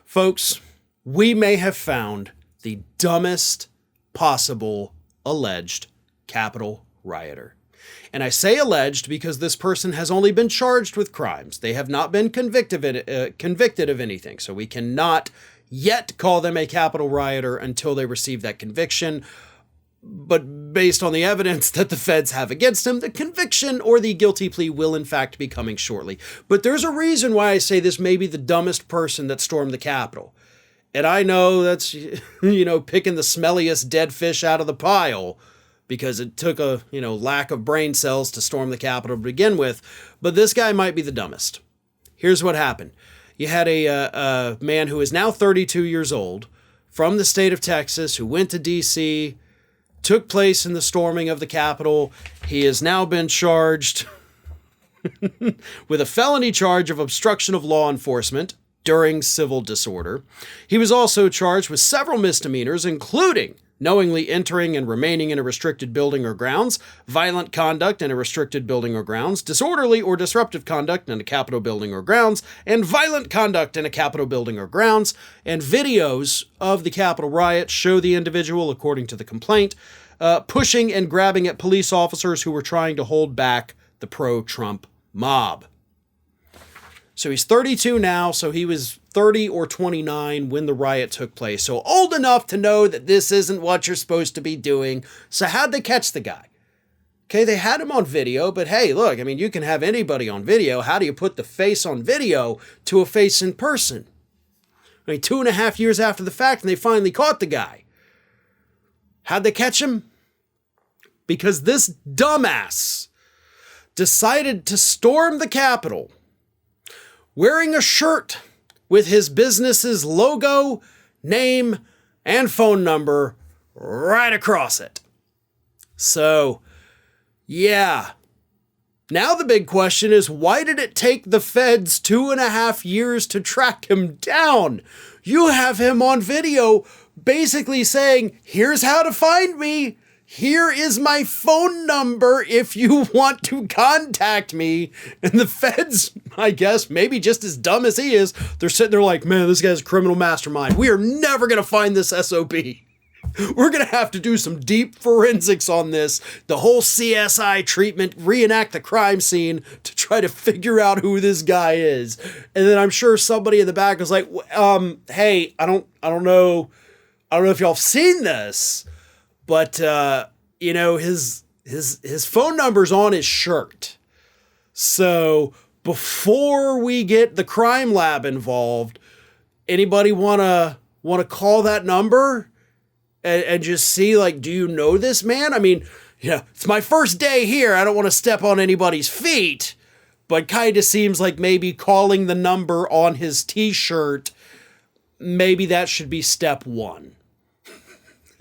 Folks, we may have found the dumbest possible alleged Capitol rioter. And I say alleged because this person has only been charged with crimes. They have not been convicted of anything. So we cannot yet call them a Capitol rioter until they receive that conviction. But based on the evidence that the feds have against him, the conviction or the guilty plea will in fact be coming shortly. But there's a reason why I say this may be the dumbest person that stormed the Capitol. And I know that's, picking the smelliest dead fish out of the pile because it took a, lack of brain cells to storm the Capitol to begin with. But this guy might be the dumbest. Here's what happened. You had a man who is now 32 years old from the state of Texas who went to D.C., took place in the storming of the Capitol. He has now been charged with a felony charge of obstruction of law enforcement during civil disorder. He was also charged with several misdemeanors, including knowingly entering and remaining in a restricted building or grounds, violent conduct in a restricted building or grounds, disorderly or disruptive conduct in a Capitol building or grounds, and violent conduct in a Capitol building or grounds. And videos of the Capitol riot show the individual, according to the complaint, pushing and grabbing at police officers who were trying to hold back the pro-Trump mob. So he's 32 now, so he was 30 or 29 when the riot took place. So old enough to know that this isn't what you're supposed to be doing. So how'd they catch the guy? Okay, they had him on video, but hey, look, you can have anybody on video. How do you put the face on video to a face in person? 2.5 years after the fact, and they finally caught the guy. How'd they catch him? Because this dumbass decided to storm the Capitol wearing a shirt with his business's logo, name, and phone number right across it. So, yeah. Now the big question is, why did it take the feds 2.5 years to track him down? You have him on video basically saying, here's how to find me. Here is my phone number if you want to contact me. And the feds, I guess, maybe just as dumb as he is, they're sitting there like, man, this guy's a criminal mastermind. We are never going to find this SOB. We're going to have to do some deep forensics on this, the whole CSI treatment, reenact the crime scene to try to figure out who this guy is. And then I'm sure somebody in the back was like, hey, I don't know if y'all have seen this. But, his phone number's on his shirt. So before we get the crime lab involved, anybody want to call that number and just see, do you know this man? It's my first day here. I don't want to step on anybody's feet, but kind of seems like maybe calling the number on his t-shirt, maybe that should be step one.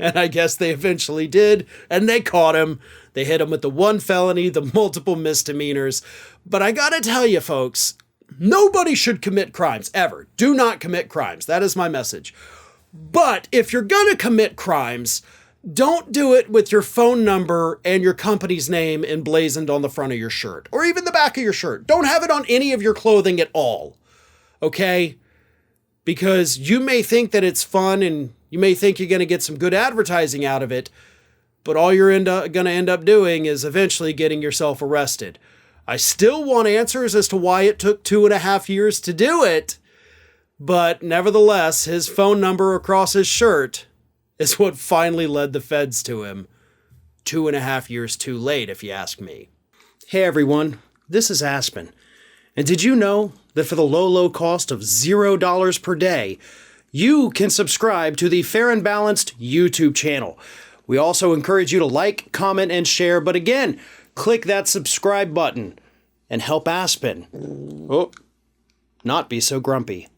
And I guess they eventually did, and they caught him. They hit him with the one felony, the multiple misdemeanors. But I gotta tell you, folks, nobody should commit crimes, ever. Do not commit crimes. That is my message. But if you're gonna commit crimes, don't do it with your phone number and your company's name emblazoned on the front of your shirt, or even the back of your shirt. Don't have it on any of your clothing at all, okay? Because you may think that it's fun and you may think you're going to get some good advertising out of it, but all you're going to end up doing is eventually getting yourself arrested. I still want answers as to why it took 2.5 years to do it, but nevertheless, his phone number across his shirt is what finally led the feds to him. 2.5 years too late, if you ask me. Hey everyone, this is Aspen. And did you know that for the low cost of $0 per day, you can subscribe to the Fair and Balanced YouTube channel. We also encourage you to like, comment, and share. But again, click that subscribe button and help Aspen not be so grumpy.